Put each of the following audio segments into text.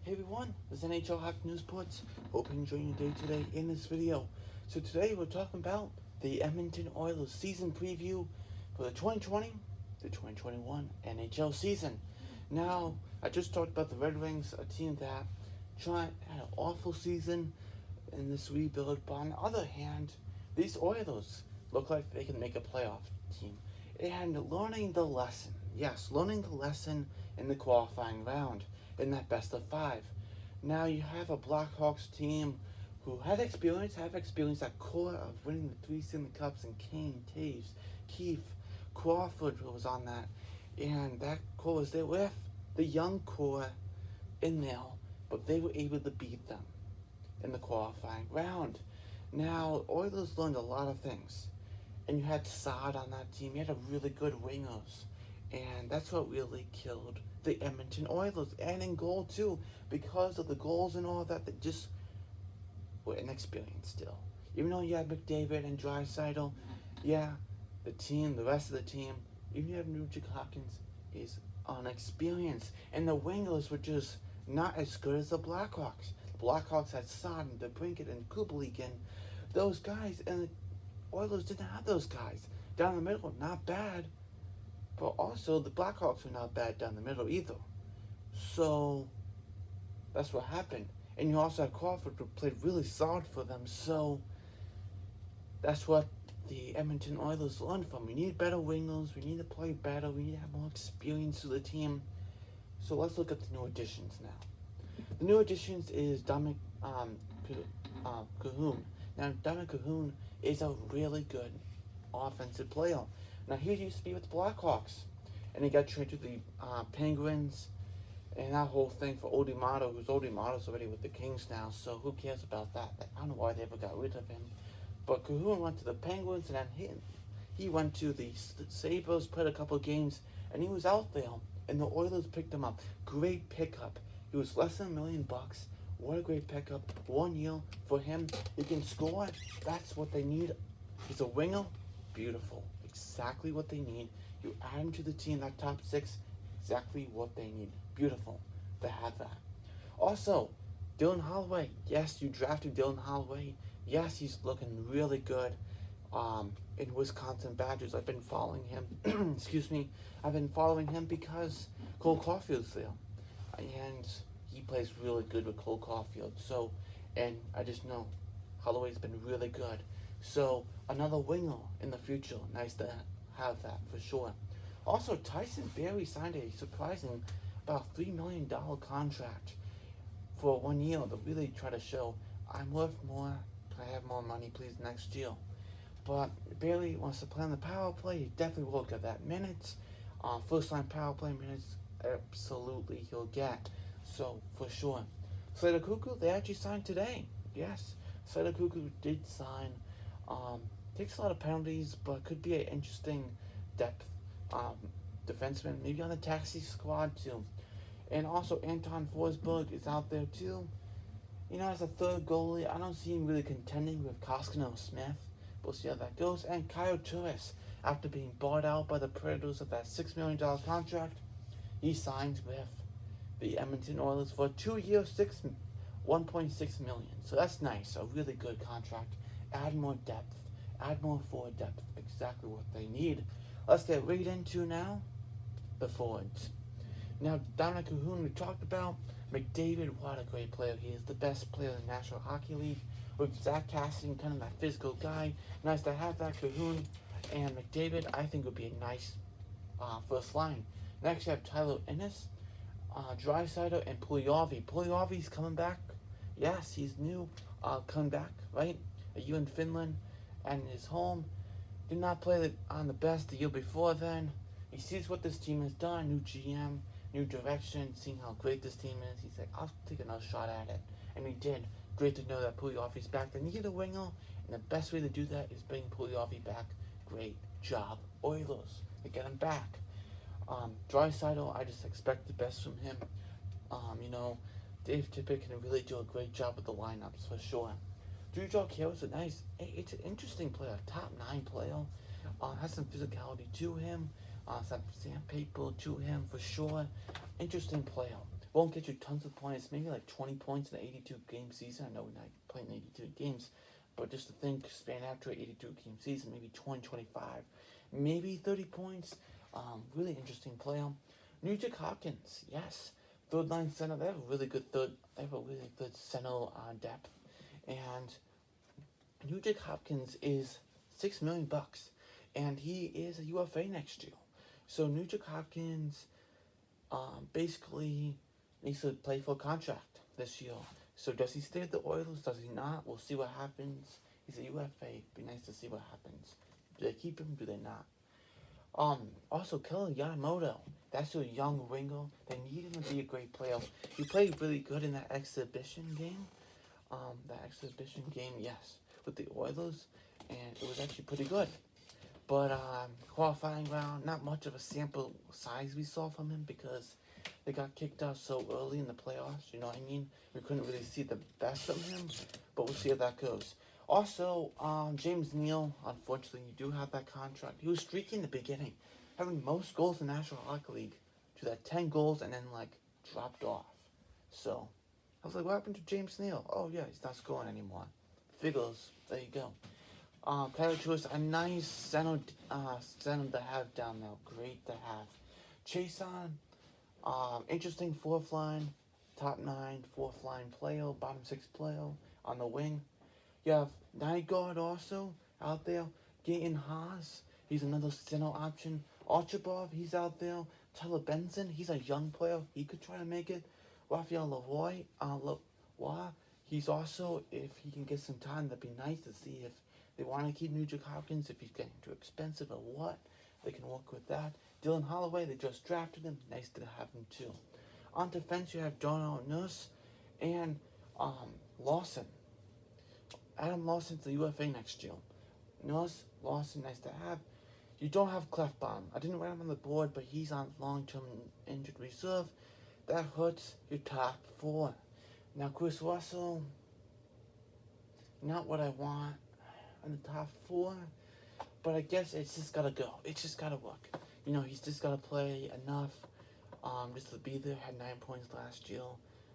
Hey everyone, this is NHL Hockey News Reports. Hope you're enjoying your day today in this video. So today we're talking about the Edmonton Oilers season preview for the 2020 to 2021 NHL season. Now, I just talked about the Red Wings, a team that had an awful season in this rebuild, but on the other hand, these Oilers look like they can make a playoff team. And learning the lesson, yes, learning the lesson in the qualifying round, in that best of five. Now you have a Blackhawks team who have experience that core of winning the three Stanley Cups, and Kane, Taves, Keefe, Crawford was on that. And that core was there with the young core in Neal, but they were able to beat them in the qualifying round. Now, Oilers learned a lot of things. And you had Saad on that team. You had a really good wingers. And that's what really killed the Edmonton Oilers. And in goal, too. Because of the goals and all that, they just were inexperienced still. Even though you had McDavid and Draisaitl, yeah, the rest of the team, even you have Nugent Hopkins, is unexperienced. And the wingers were just not as good as the Blackhawks. The Blackhawks had Saad and DeBrincat and Kubalik and those guys, and the Oilers didn't have those guys. Down the middle, not bad. But also, the Blackhawks were not bad down the middle either. So, that's what happened. And you also had Crawford, who played really solid for them. So, that's what the Edmonton Oilers learned from. We need better wingers. We need to play better. We need to have more experience to the team. So, let's look at the new additions now. The new additions is Dominic Cahoon. Now, Dominic Cahoon is a really good offensive player. Now, he used to be with the Blackhawks, and he got traded to the Penguins, and that whole thing for Odimato, who's Odimado's already with the Kings now, so who cares about that? I don't know why they ever got rid of him. But Cahoon went to the Penguins, and then he went to the Sabres, played a couple games, and he was out there, and the Oilers picked him up. Great pickup. He was less than $1 million. What a great pickup. 1 year for him. He can score. That's what they need. He's a winger. Beautiful. Exactly what they need. You add him to the team, that top six. Exactly what they need. Beautiful to have that. Also, Dylan Holloway. Yes, you drafted Dylan Holloway. Yes, he's looking really good in Wisconsin Badgers. I've been following him. Excuse me. I've been following him because Cole Caulfield's there. And he plays really good with Cole Caulfield. So, and I just know Holloway's been really good. So, another winger in the future. Nice to have that for sure. Also, Tyson Barrie signed a surprising about $3 million contract for 1 year to really try to show I'm worth more. Can I have more money, please, next year? But Barrie wants to play on the power play. He definitely will get that minutes. First line power play minutes, absolutely he'll get. So, for sure. Slater Cuckoo, they actually signed today. Yes, Slater Cuckoo did sign. Takes a lot of penalties, but could be an interesting depth defenseman, maybe on the taxi squad too. And also Anton Forsberg is out there too. You know, as a third goalie, I don't see him really contending with Koskinen or Smith. We'll see how that goes. And Kyle Turris, after being bought out by the Predators of that $6 million contract, he signed with the Edmonton Oilers for 2 years, $1.6 million. So that's nice. A really good contract. Add more depth. Add more forward depth. Exactly what they need. Let's get right into now the forwards. Now, Dominic Cahoon, we talked about. McDavid, what a great player he is. The best player in the National Hockey League. With Zach Cassidy, kind of that physical guy. Nice to have that. Cahoon and McDavid, I think, would be a nice first line. Next, you have Tyler Ennis, Draisaitl, and Puljujarvi. Puljujarvi's coming back. Yes, he's new. Coming back, right? A year in Finland and his home. Did not play on the best the year before then. He sees what this team has done. New GM, new direction, seeing how great this team is. He's like, I'll take another shot at it. And he did. Great to know that Puljujarvi's back. They need a winger, and the best way to do that is bring Puljujarvi back. Great job, Oilers, to get him back. Draisaitl, I just expect the best from him. You know, Dave Tippett can really do a great job with the lineups for sure. Drew Joe is it's an interesting player, top 9 player. Has some physicality to him, some sandpaper to him for sure. Interesting player. Won't get you tons of points, maybe like 20 points in an 82-game season. I know we're not playing 82 games, but just to think, span after an 82-game season, maybe 20, 25, maybe 30 points. Really interesting player. Nugent Hopkins, yes. Third line center, they have a really good center depth. And Nugent Hopkins is $6 million, and he is a UFA next year. So Nugent Hopkins basically needs to play for a contract this year. So does he stay at the Oilers? Does he not? We'll see what happens. He's a UFA. Be nice to see what happens. Do they keep him? Do they not? Also, Killer Yamamoto. That's your young winger. They need him to be a great player. He played really good in that exhibition game. Yes, with the Oilers, and it was actually pretty good. But qualifying round, not much of a sample size we saw from him because they got kicked out so early in the playoffs. You know what I mean? We couldn't really see the best of him, but we'll see how that goes. Also, James Neal, unfortunately, you do have that contract. He was streaky in the beginning, having most goals in the National Hockey League to that 10 goals and then, dropped off. So, I was like, what happened to James Neal? Oh, yeah, he's not scoring anymore. Figures. There you go. Kyler Choice, a nice center to have down there. Great to have. Chason, interesting fourth line, top 9, fourth line player, bottom 6 player on the wing. You have Nygaard also out there. Gaten Haas, he's another center option. Archibald, he's out there. Tyler Benson, he's a young player. He could try to make it. Raphael Lavoie, he's also, if he can get some time, that'd be nice to see if they want to keep Nugent Hopkins, if he's getting too expensive or what. They can work with that. Dylan Holloway, they just drafted him. Nice to have him too. On defense, you have Donald Nurse and Lawson. Adam Lawson's the UFA next year. Nurse, Lawson, nice to have. You don't have Clefbaum. I didn't write him on the board, but he's on long-term injured reserve. That hurts your top 4. Now, Chris Russell, not what I want in the top 4, but I guess it's just gotta go. It's just gotta work. You know, he's just gotta play enough just to be there. Had 9 points last year.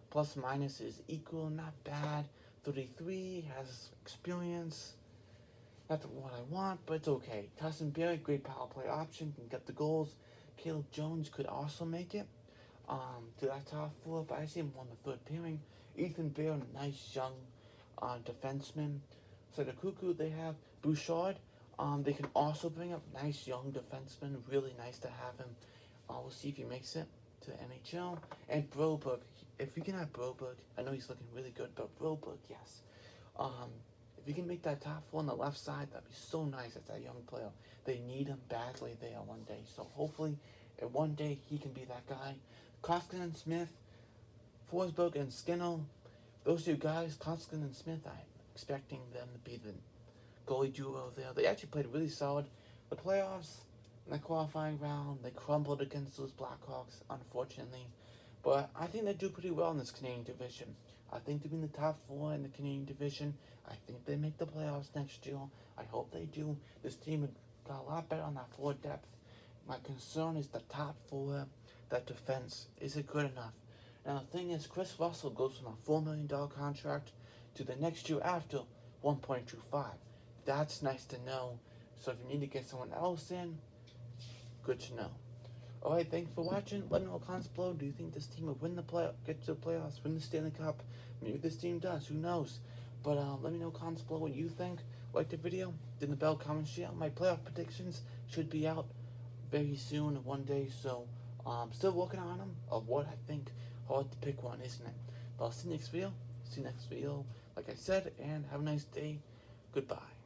Plus minus is equal, not bad. 33, has experience. Not what I want, but it's okay. Tyson Berry, great power play option, can get the goals. Caleb Jones could also make it to that top 4, but I see him on the 3rd pairing. Ethan Bear, nice young defenseman. So the Cuckoo, they have Bouchard. They can also bring up nice young defenseman. Really nice to have him. We'll see if he makes it to the NHL. And Broberg, if we can have Broberg, I know he's looking really good, but Broberg, yes. If you can make that top 4 on the left side, that'd be so nice as that young player. They need him badly there one day. So hopefully, one day he can be that guy. Koskinen and Smith, Forsberg and Skinner, those 2 guys, Koskinen and Smith, I'm expecting them to be the goalie duo there. They actually played really solid. The playoffs, in the qualifying round, they crumbled against those Blackhawks, unfortunately. But I think they do pretty well in this Canadian division. I think they'll be in the top 4 in the Canadian division. I think they make the playoffs next year. I hope they do. This team got a lot better on that forward depth. My concern is the top 4, that defense. Is it good enough? Now the thing is, Chris Russell goes from a $4 million contract to the next year after 1.25. That's nice to know. So if you need to get someone else in, good to know. Alright, thanks for watching. Let me know comments below. Do you think this team will win the get to the playoffs, win the Stanley Cup? Maybe this team does, who knows? But let me know comments below what you think. Like the video, then the bell, comment, share. My playoff predictions should be out very soon, one day. So still working on them of what I think. Hard to pick one, isn't it? But I'll see you next video. Like I said, and have a nice day. Goodbye.